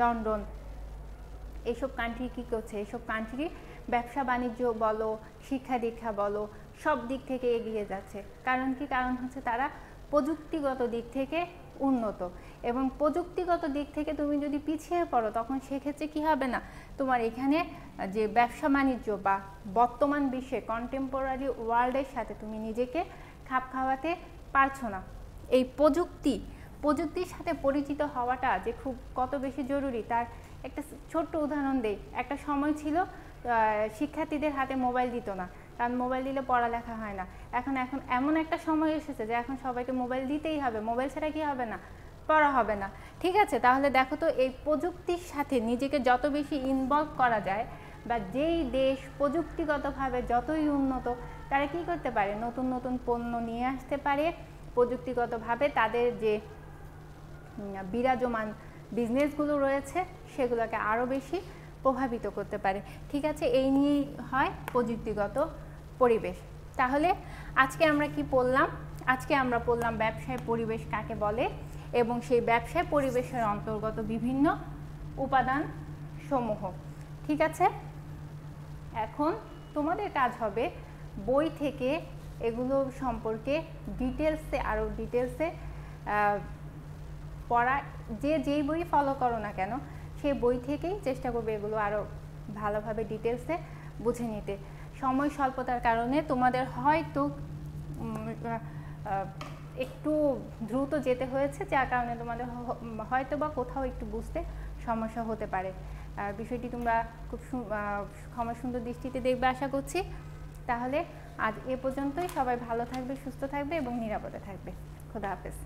লন্ডন, এইসব কান্ট্রি কী করছে, এইসব কান্ট্রি ব্যবসা বাণিজ্য বলো, শিক্ষা দীক্ষা বলো, সব দিক থেকে এগিয়ে যাচ্ছে। কারণ কি, কারণ হচ্ছে তারা প্রযুক্তিগত দিক থেকে উন্নত। এবং প্রযুক্তিগত দিক থেকে তুমি যদি পিছিয়ে পড়ো তখন সেক্ষেত্রে কী হবে না, তোমার এখানে যে ব্যবসা বাণিজ্য বা বর্তমান বিশ্বে কন্টেম্পোরারি ওয়ার্ল্ডের সাথে তুমি নিজেকে খাপ খাওয়াতে পারছো না। এই প্রযুক্তির সাথে পরিচিত হওয়াটা যে খুব কত বেশি জরুরি তার একটা ছোট্ট উদাহরণ দেই। একটা সময় ছিল শিক্ষার্থীদের হাতে মোবাইল দিত না, কারণ মোবাইল দিলে পড়ালেখা হয় না। এখন এমন একটা সময় এসেছে যে এখন সবাইকে মোবাইল দিতেই হবে, মোবাইল ছাড়া কি হবে না, পড়া হবে না। ঠিক আছে, তাহলে দেখো তো এই প্রযুক্তির সাথে নিজেকে যত বেশি ইনভলভ করা যায় বা যেই দেশ প্রযুক্তিগতভাবে যতই উন্নত তারা কি করতে পারে, নতুন নতুন পণ্য নিয়ে আসতে পারে, প্রযুক্তিগতভাবে তাদের যে বিরাজমান বিজনেসগুলো রয়েছে সেগুলোকে আরও বেশি প্রভাবিত করতে পারে। ঠিক আছে, এই নিয়েই হয় প্রযুক্তিগত পরিবেশ। তাহলে আজকে আমরা কি পড়লাম? আজকে আমরা পড়লাম ব্যবসায় পরিবেশ কাকে বলে এবং সেই ব্যবসায় পরিবেশের অন্তর্গত বিভিন্ন উপাদান সমূহ। ঠিক আছে, এখন তোমাদের কাজ হবে বই থেকে এগুলো সম্পর্কে আরও ডিটেলসে পড়া। যেই বই ফলো করো না কেন সেই বই থেকেই চেষ্টা করবে এগুলো আরও ভালোভাবে ডিটেলসে বুঝে নিতে। সময় স্বল্পতার কারণে তোমাদের হয়তো একটু দ্রুত যেতে হয়েছে, যার কারণে তোমাদের হয়তো বা কোথাও একটু বুঝতে সমস্যা হতে পারে। বিষয়টি তোমরা খুব ক্ষমা সুন্দর দৃষ্টিতে দেখবে আশা করছি। তাহলে আজ এ পর্যন্তই। সবাই ভালো থাকবে, সুস্থ থাকবে এবং নিরাপদে থাকবে। খোদা হাফেজ।